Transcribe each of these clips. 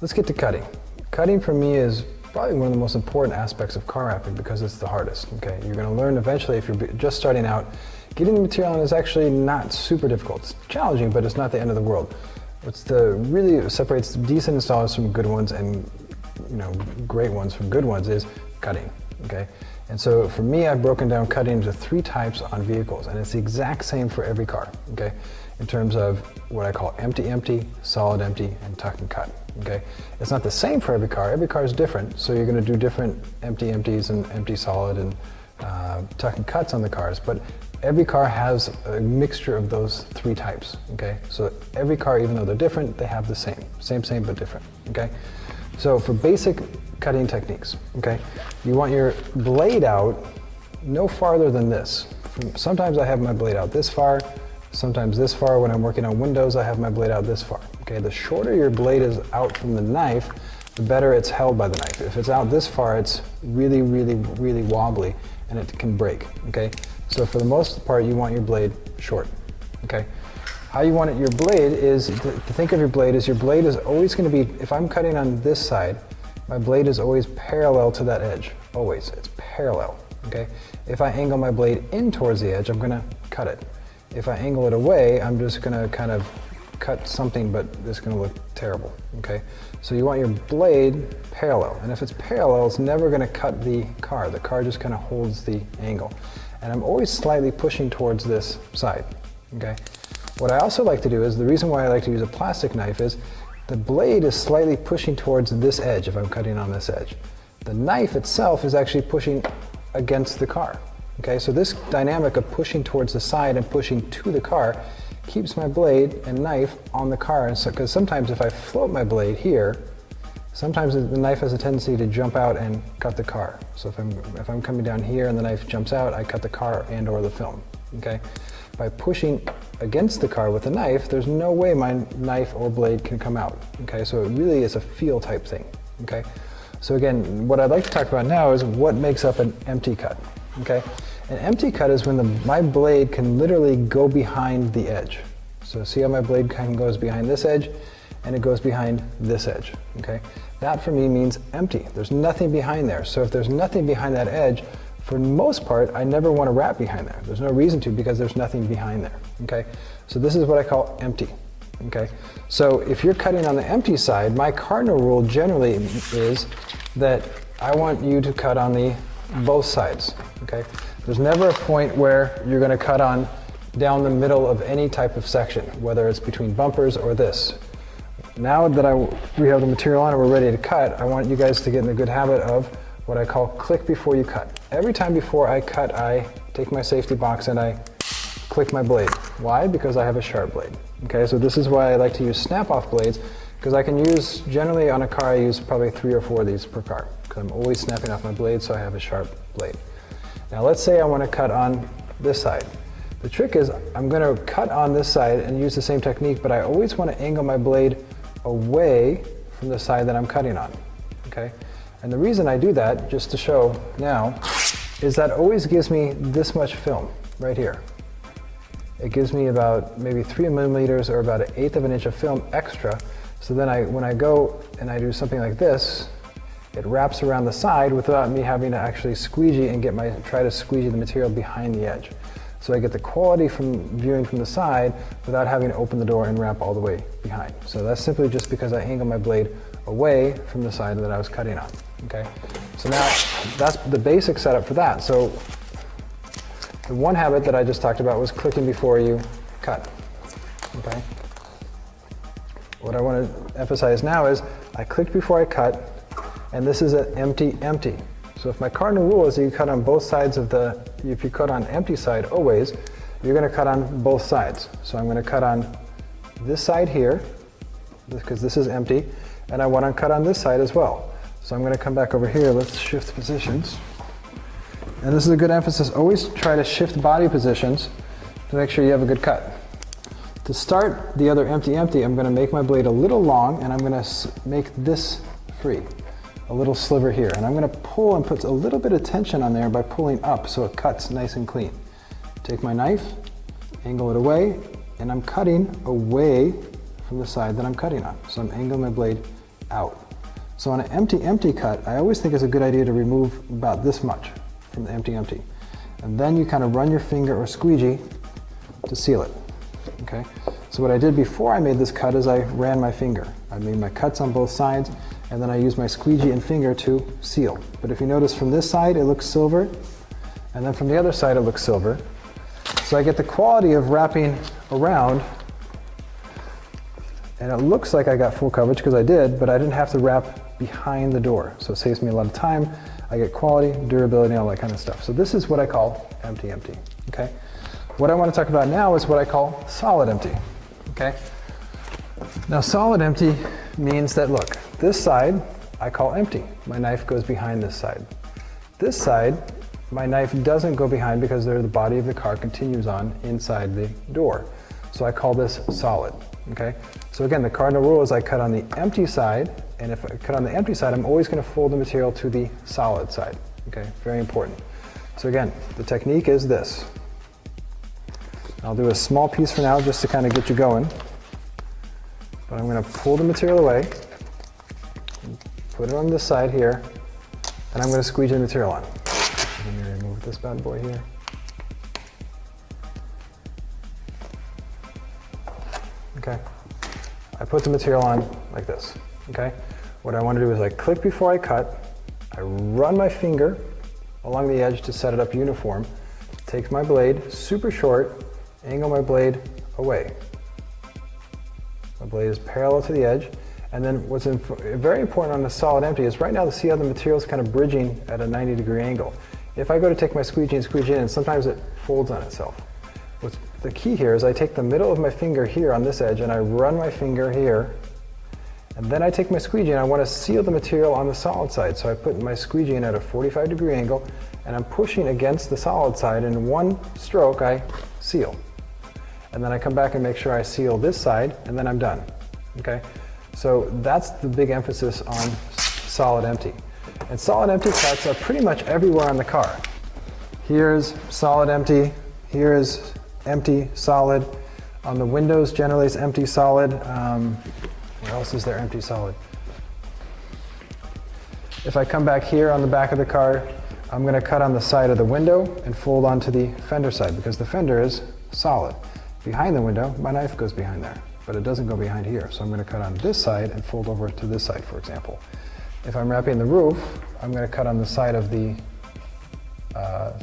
let's get to cutting. Cutting for me is probably one of the most important aspects of car wrapping because it's the hardest, okay? You're gonna learn eventually if you're just starting out. Getting the material on is actually not super difficult. It's challenging, but it's not the end of the world. What's really separates decent installers from good ones and great ones from good ones is cutting, okay? And so for me, I've broken down cutting into 3 types on vehicles, and it's the exact same for every car, okay? In terms of what I call empty, solid empty, and tuck and cut, okay? It's not the same for every car is different, so you're gonna do different empties and empty solid and tuck and cuts on the cars, but every car has a mixture of those 3 types, okay? So every car, even though they're different, they have the same but different, okay? So for basic cutting techniques, okay, you want your blade out no farther than this. Sometimes I have my blade out this far, sometimes this far. When I'm working on windows, I have my blade out this far, okay? The shorter your blade is out from the knife, the better it's held by the knife. If it's out this far, it's really wobbly and it can break, okay? So for the most part, you want your blade short, okay? How you want your blade is, to think of your blade is always going to be, if I'm cutting on this side, my blade is always parallel to that edge, always, it's parallel, okay? If I angle my blade in towards the edge, I'm going to cut it. If I angle it away, I'm just going to kind of cut something, but it's going to look terrible, okay? So you want your blade parallel, and if it's parallel, it's never going to cut the car just kind of holds the angle. And I'm always slightly pushing towards this side, okay? What I also like to do is, the reason why I like to use a plastic knife is, the blade is slightly pushing towards this edge if I'm cutting on this edge. The knife itself is actually pushing against the car, okay? So this dynamic of pushing towards the side and pushing to the car keeps my blade and knife on the car. And so, because sometimes if I float my blade here, sometimes the knife has a tendency to jump out and cut the car. So if I'm coming down here and the knife jumps out, I cut the car and or the film, okay? By pushing against the car with the knife, there's no way my knife or blade can come out, okay? So it really is a feel type thing, okay? So again, what I'd like to talk about now is what makes up an empty cut, okay? An empty cut is when my blade can literally go behind the edge. So see how my blade kind of goes behind this edge and it goes behind this edge, okay? That for me means empty. There's nothing behind there. So if there's nothing behind that edge, for the most part, I never want to wrap behind there. There's no reason to because there's nothing behind there, okay? So this is what I call empty, okay? So if you're cutting on the empty side, my cardinal rule generally is that I want you to cut on both sides, okay? There's never a point where you're going to cut on down the middle of any type of section, whether it's between bumpers or this. Now that we have the material on and we're ready to cut, I want you guys to get in the good habit of what I call click before you cut. Every time before I cut, I take my safety box and I click my blade. Why? Because I have a sharp blade. Okay, so this is why I like to use snap-off blades, because I can use, generally on a car, I use probably 3 or 4 of these per car, because I'm always snapping off my blade, so I have a sharp blade. Now let's say I want to cut on this side. The trick is I'm going to cut on this side and use the same technique, but I always want to angle my blade away from the side that I'm cutting on, okay? And the reason I do that, just to show now, is that always gives me this much film right here. It gives me about maybe 3 millimeters or about 1/8 of an inch of film extra. So then when I go and I do something like this, it wraps around the side without me having to actually squeegee and try to squeegee the material behind the edge. So I get the quality from viewing from the side without having to open the door and wrap all the way behind. So that's simply just because I angle my blade away from the side that I was cutting on, okay? So now that's the basic setup for that. So the one habit that I just talked about was clicking before you cut, okay? What I want to emphasize now is I clicked before I cut, and this is an empty. So if my cardinal rule is that you cut on both sides if you cut on empty side always, you're going to cut on both sides. So I'm going to cut on this side here, because this is empty, and I want to cut on this side as well. So I'm going to come back over here, let's shift positions. And this is a good emphasis, always try to shift body positions to make sure you have a good cut. To start the other empty, I'm going to make my blade a little long, and I'm going to make this free. A little sliver here, and I'm going to pull and put a little bit of tension on there by pulling up so it cuts nice and clean. Take my knife, angle it away, and I'm cutting away from the side that I'm cutting on. So I'm angling my blade out. So on an empty cut, I always think it's a good idea to remove about this much from the empty. And then you kind of run your finger or squeegee to seal it, okay? So what I did before I made this cut is I ran my finger. I made my cuts on both sides, and then I used my squeegee and finger to seal. But if you notice from this side, it looks silver, and then from the other side, it looks silver. So I get the quality of wrapping around, and it looks like I got full coverage because I did, but I didn't have to wrap behind the door. So it saves me a lot of time. I get quality, durability, all that kind of stuff. So this is what I call empty, okay? What I want to talk about now is what I call solid empty, okay? Now solid empty means that, look, this side I call empty. My knife goes behind this side. This side, my knife doesn't go behind because the body of the car continues on inside the door. So I call this solid, okay? So again, the cardinal rule is I cut on the empty side, and if I cut on the empty side, I'm always going to fold the material to the solid side, okay? Very important. So again, the technique is this. I'll do a small piece for now just to kind of get you going. But I'm going to pull the material away, put it on this side here, and I'm going to squeeze the material on. Let me remove this bad boy here. Okay. I put the material on like this, okay? What I want to do is I click before I cut, I run my finger along the edge to set it up uniform, take my blade, super short, angle my blade away. My blade is parallel to the edge, and then what's very important on the solid empty is right now, see how the material is kind of bridging at a 90-degree angle. If I go to take my squeegee and squeeze in, sometimes it folds on itself. What's the key here is I take the middle of my finger here on this edge and I run my finger here, and then I take my squeegee and I want to seal the material on the solid side. So I put my squeegee in at a 45-degree angle and I'm pushing against the solid side, and in one stroke I seal. And then I come back and make sure I seal this side, and then I'm done, okay? So that's the big emphasis on solid empty. And solid empty cuts are pretty much everywhere on the car. Here's solid empty, here is empty, solid. On the windows, generally it's empty, solid. Where else is there empty, solid? If I come back here on the back of the car, I'm going to cut on the side of the window and fold onto the fender side because the fender is solid. Behind the window, my knife goes behind there, but it doesn't go behind here. So I'm going to cut on this side and fold over to this side, for example. If I'm wrapping the roof, I'm going to cut on the side of the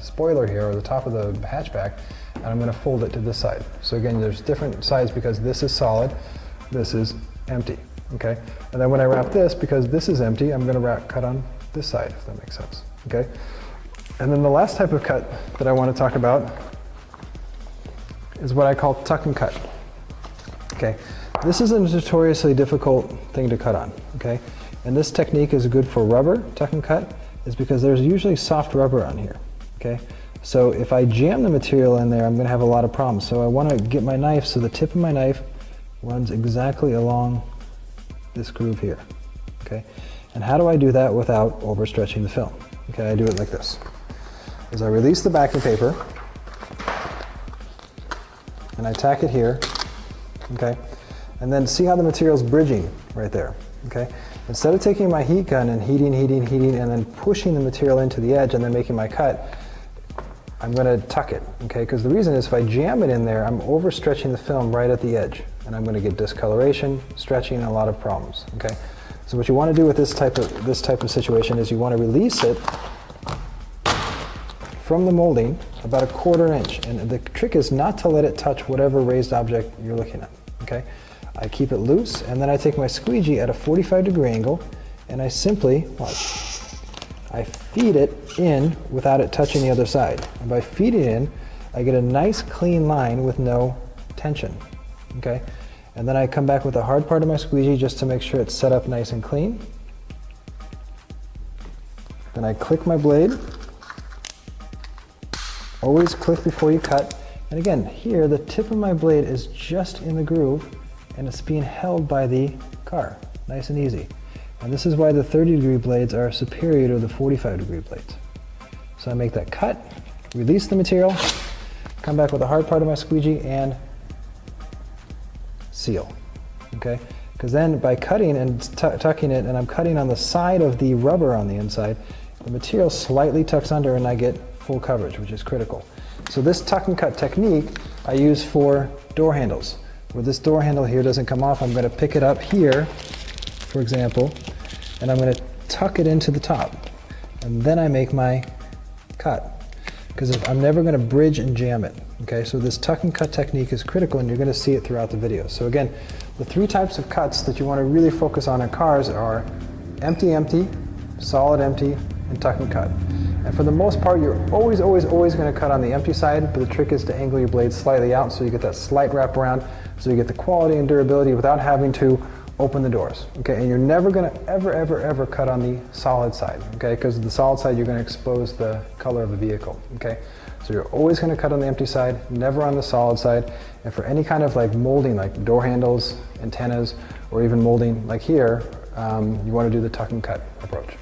spoiler here, or the top of the hatchback, and I'm going to fold it to this side. So again, there's different sides because this is solid, this is empty, okay? And then when I wrap this, because this is empty, I'm going to cut on this side, if that makes sense, okay? And then the last type of cut that I want to talk about is what I call tuck and cut, okay? This is a notoriously difficult thing to cut on, okay? And this technique is good for rubber, tuck and cut, is because there's usually soft rubber on here, okay? So if I jam the material in there, I'm going to have a lot of problems. So I want to get my knife so the tip of my knife runs exactly along this groove here, okay? And how do I do that without overstretching the film? Okay, I do it like this. As I release the backing paper, and I tack it here, okay? And then see how the material's bridging right there, okay? Instead of taking my heat gun and heating, and then pushing the material into the edge and then making my cut, I'm going to tuck it, okay? Because the reason is if I jam it in there, I'm overstretching the film right at the edge, and I'm going to get discoloration, stretching, and a lot of problems, okay? So what you want to do with this type of situation is you want to release it from the molding about 1/4 inch, and the trick is not to let it touch whatever raised object you're looking at, okay? I keep it loose, and then I take my squeegee at a 45-degree angle, and I simply, watch, I feed it in without it touching the other side. And by feeding it in, I get a nice clean line with no tension, okay? And then I come back with the hard part of my squeegee just to make sure it's set up nice and clean. Then I click my blade. Always click before you cut. And again, here, the tip of my blade is just in the groove, and it's being held by the car, nice and easy. And this is why the 30-degree blades are superior to the 45-degree blades. So I make that cut, release the material, come back with the hard part of my squeegee, and seal, okay? Because then by cutting and tucking it, and I'm cutting on the side of the rubber on the inside, the material slightly tucks under and I get full coverage, which is critical. So this tuck and cut technique I use for door handles. Where this door handle here doesn't come off, I'm going to pick it up here, for example, and I'm going to tuck it into the top. And then I make my cut. Because I'm never going to bridge and jam it. Okay, so this tuck and cut technique is critical, and you're going to see it throughout the video. So again, the three types of cuts that you want to really focus on in cars are empty, empty, solid empty, and tuck and cut. And for the most part, you're always going to cut on the empty side, but the trick is to angle your blade slightly out so you get that slight wraparound, so you get the quality and durability without having to open the doors. Okay, and you're never going to ever cut on the solid side. Okay, because the solid side you're going to expose the color of the vehicle. Okay, so you're always going to cut on the empty side, never on the solid side. And for any kind of like molding, like door handles, antennas, or even molding like here, you want to do the tuck and cut approach.